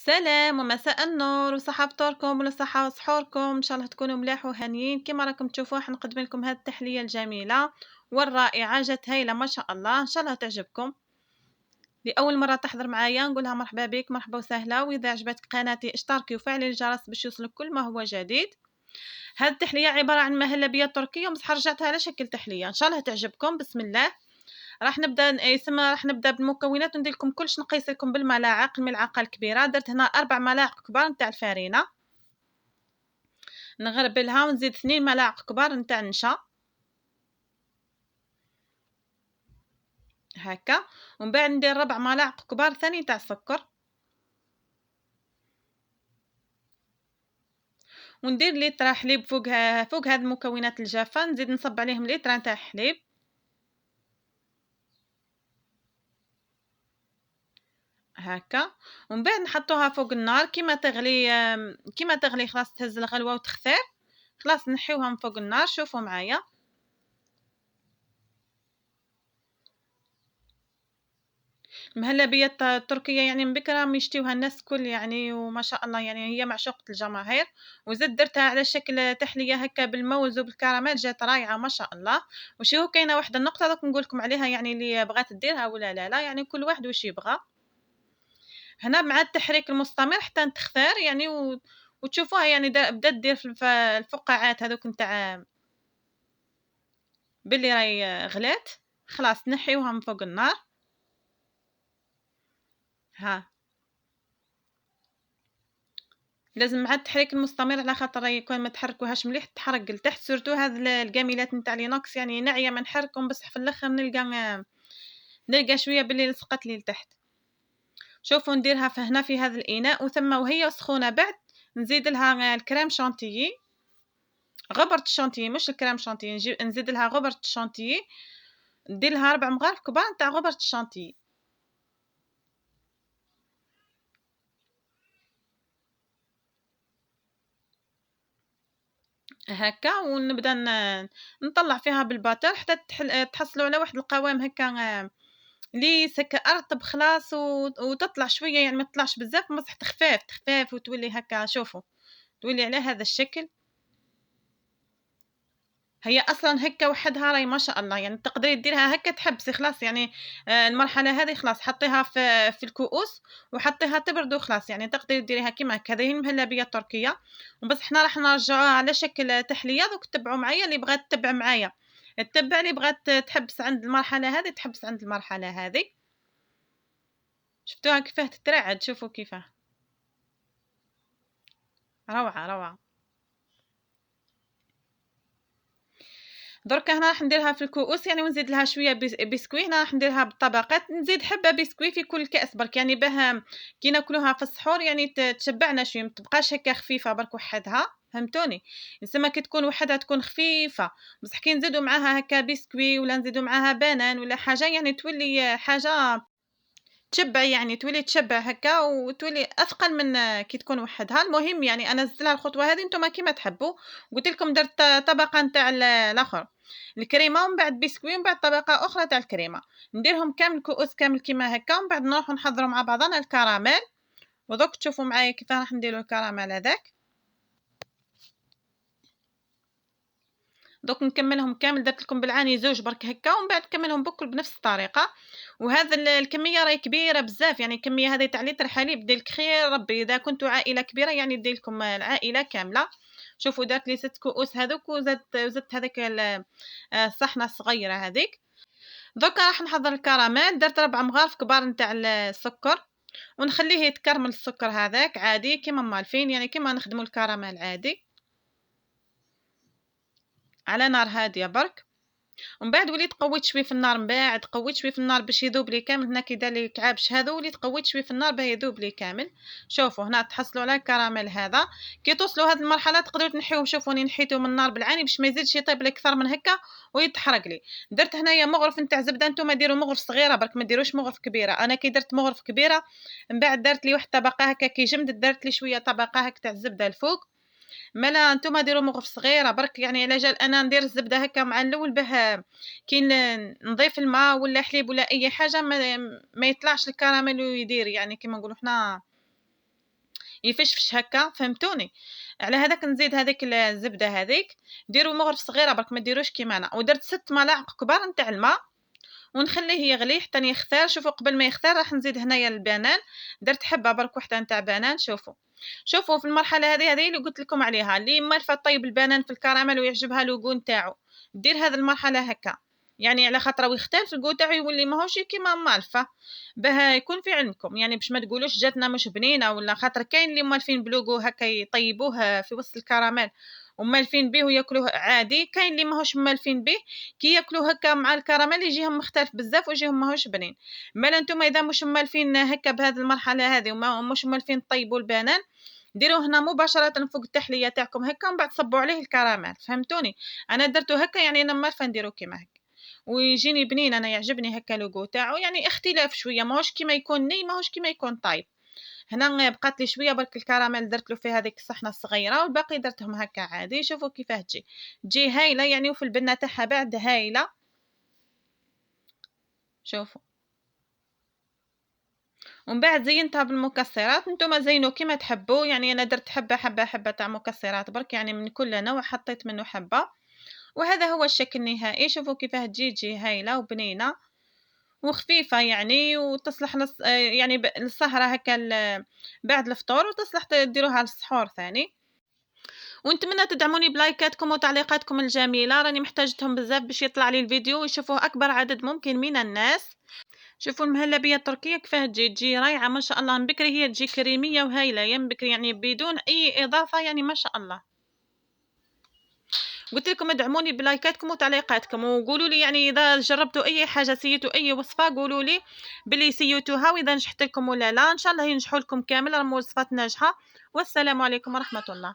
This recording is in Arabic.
سلام ومساء النور وصحة فطوركم والصحة وسحوركم إن شاء الله تكونوا ملاح وهانيين كما راكم تشوفوا حنقدم لكم هذه التحلية الجميلة والرائعة جات هايلة ما شاء الله إن شاء الله تعجبكم. لأول مرة تحضر معايا نقولها مرحبا بك مرحبا وسهلا، وإذا عجبتك قناتي اشتركي وفعلي الجرس باش يوصلك كل ما هو جديد. هذه التحلية عبارة عن مهلبية تركية ومسح رجعتها على شكل تحلية إن شاء الله تعجبكم. بسم الله. راح نبدا بالمكونات وندير لكم كلش، نقيس لكم بالملاعق. الملعقه الكبيره درت هنا 4 ملاعق كبار نتاع الفارينه، نغربلها ونزيد 2 ملاعق كبار نتاع النشا هكا، ومن بعد ندير 4 ملاعق كبار ثاني تاع السكر، وندير لتر حليب فوق هاد المكونات الجافه، نزيد نصب عليهم لتر تاع حليب هكا، ومن بعد نحطوها فوق النار كيما تغلي خلاص تهز الغلوه وتختار، خلاص نحيوها من فوق النار. شوفوا معايا المهلبية التركية يعني من بكرة راهم يشتيوها الناس الكل يعني، وما شاء الله يعني هي معشوقة الجماهير. وزدت درتها على شكل تحلية هكا بالموز وبالكراميل، جات رايعة ما شاء الله. وشوفوا كاينة واحدة النقطة دوك نقول لكم عليها، يعني اللي بغات ديرها ولا لا يعني كل واحد واش يبغى. هنا مع التحريك المستمر حتى تختار يعني وتشوفوها يعني بدات دير في الفقاعات هذوك نتاع باللي راهي غلات، خلاص نحيوها من فوق النار. ها لازم مع التحريك المستمر على خاطر يكون ما تحركوهاش مليح تحرق لتحت، سورتو هذا الكاميلات نتاع لينوكس يعني ناعيه ما نحركهم، بصح في الاخر نلقى شويه باللي لصقت لي لتحت. شوفوا نديرها هنا في هذا الاناء، وثم وهي سخونه بعد نزيد لها الكريم شانتيي، غبره الشانتيي مش الكريم شانتيي، نزيد لها غبره الشانتيي، ندير لها 4 مغارف كبار نتاع غبره الشانتيي هكا، ونبدا نطلع فيها بالباتر حتى تحصلوا على واحد القوام هكا لي سكا ارطب خلاص، وتطلع شويه يعني ما تطلعش بزاف بصح تخفاف وتولي هكا. شوفوا تولي على هذا الشكل. هي اصلا هكا وحدها راهي ما شاء الله، يعني تقدري ديرها هكا تحبسي خلاص يعني. المرحله هذه خلاص حطيها في الكؤوس وحطيها تبرد وخلاص، يعني تقدري ديريها كيما هكا. هذه هي المهلبيه التركيه، وبس حنا راح نرجعوها على شكل تحليه. دوك تبعوا معايا، اللي بغات تتبع معايا تتبع، اللي بغات تحبس عند المرحله هذه تحبس عند المرحله هذه. شفتوها كيفاه تترعد؟ شوفوا كيفاه روعه. دركا هنا راح نديرها في الكؤوس يعني، ونزيد لها شويه بسكوي. هنا راح نديرها بالطبقات، نزيد حبه بسكوي في كل كاس برك، يعني باه كي ناكلوها في السحور يعني تشبعنا شويه، ما تبقاش هكا خفيفه برك وحدها، فهمتوني؟ يسمى كي تكون وحدها تكون خفيفه، بصح كي نزيدوا معاها هكا بسكوي ولا نزيدوا معاها بنان ولا حاجه يعني تولي حاجه تشبع، يعني تولي تشبع هكا وتولي اثقل من كي تكون وحدها. المهم يعني انا زدت لها الخطوه هذه، نتوما كيما تحبوا. قلت لكم درت طبقه نتاع الاخر الكريمه، ومن بعد بسكوي، ومن بعد طبقه اخرى تاع الكريمه، نديرهم كامل كؤوس كامل كيما هكا، ومن بعد نروحوا نحضروا مع بعضنا الكراميل. ودوك تشوفوا معايا كيف راح نديروا الكراميل هذاك. دوك نكملهم كامل، درت لكم بالعاني زوج برك هكا، ومن بعد نكملهم بكل بنفس الطريقه. وهذا الكميه راهي كبيره بزاف، يعني الكميه هذه تاع لتر حليب دير لك خير ربي اذا كنتوا عائله كبيره، يعني دير لكم العائله كامله. شوفوا درت لي 6 كؤوس هذوك، وزدت هذاك الصحنه الصغيره هذيك. دوكا راح نحضر الكراميل. درت 4 مغارف كبار نتاع السكر، ونخليه يتكرمل السكر هذاك عادي كيما مالفين، يعني كيما نخدموا الكراميل عادي على نار هاديه برك. ومن بعد وليت قويت شويه في النار، من بعد قويت شويه في النار باش يذوب لي كامل. هنا كي دار لي كعابش هذا وليت قويت شويه في النار باه يذوب لي كامل. شوفوا هنا تحصلوا على الكراميل هذا. كي توصلوا هذه المرحله تقدروا تنحيوه. شوفوني نحيته من النار بالعاني باش ما يزيدش يطيب لي اكثر من هكا ويتحرق لي. درت هنايا مغرف نتاع زبده، نتوما ديروا مغرف صغيره برك ما ديروش مغرف كبيره. انا كي درت مغرف كبيره من بعد درت لي واحد طبقه هكا كي جمدت، درت لي شويه طبقه هكا تاع الزبده الفوق. مالا نتوما ديروا مغرف صغيره برك، يعني على جال انا ندير الزبده هكا مع الاول باه كي نضيف الماء ولا حليب ولا اي حاجه ما يطلعش الكراميل ويدير، يعني كما نقولوا حنا يفشفش هكا، فهمتوني؟ على هذاك نزيد هذيك الزبدة هذيك، ديروا مغرف صغيرة برك ما ديروش كيما أنا، ودرت 6 ملاعق كبار نتاع الماء ونخليه يغلي حتى يختار. شوفوا قبل ما يختار راح نزيد هنايا البنان، درت حبة برك وحدة نتاع بنان. شوفوا في المرحلة هذه اللي قلت لكم عليها، اللي مالفة طيب البنان في الكراميل ويعجبها لوغو نتاعو، دير هذه المرحلة هكا، يعني على خاطر يختلف الكو تاعو يولي ماهوش كيما مالفة، باه يكون في علمكم يعني باش ما تقولوش جاتنا مش بنينه، ولا خاطر كاين اللي مالفين بلوغو هكا يطيبوه في وسط الكراميل ومالفين به وياكلوه عادي، كاين اللي ماهوش مالفين به كي ياكلوه هكا مع الكراميل يجيهم مختلف بزاف ويجيهم ماهوش بنين. مالا نتوما اذا مش مالفين هكا بهذه المرحله هذه وما مش مالفين طيبوا البنان، ديروه هنا مباشره فوق التحليه تاعكم هكا ومن بعد صبوا عليه الكراميل، فهمتوني؟ انا درته هكا يعني انا مالفه نديرو كيما هكا ويجيني بنين، انا يعجبني هكا لوغو تاعو، يعني اختلاف شويه ماهوش كيما يكون ني ماهوش كيما يكون طايب. هنا بقات لي شويه برك الكراميل درت له في هذيك الصحنه الصغيره والباقي درتهم هكا عادي. شوفوا كيفاه تجي هايله يعني، وفي البنه تاعها بعد هايله. شوفوا ومن بعد زينتها بالمكسرات، نتوما زينوا كيما تحبوا، يعني انا درت حبه تاع مكسرات برك، يعني من كل نوع حطيت منه حبه، وهذا هو الشكل النهائي. شوفوا كيفاه تجي هايله وبنينه وخفيفه يعني، وتصلح يعني للسهره هكا بعد الفطور، وتصلح تديروها للسحور ثاني. ونتمنى تدعموني بلايكاتكم وتعليقاتكم الجميله، راني محتاجتهم بزاف باش يطلع لي الفيديو ويشوفوه اكبر عدد ممكن من الناس. شوفوا المهلبيه التركيه كيفاه تجي رايعه ما شاء الله، من بكري هي تجي كريميه وهايله، يا من بكري يعني بدون اي اضافه، يعني ما شاء الله. قلت لكم ادعموني بلايكاتكم وتعليقاتكم، وقولوا لي يعني اذا جربتوا اي حاجه سيتوا اي وصفه قولوا لي بلي سيتوها، واذا نجحت لكم ولا لا. ان شاء الله ينجحوا لكم كامل، راهم وصفات ناجحه. والسلام عليكم ورحمه الله.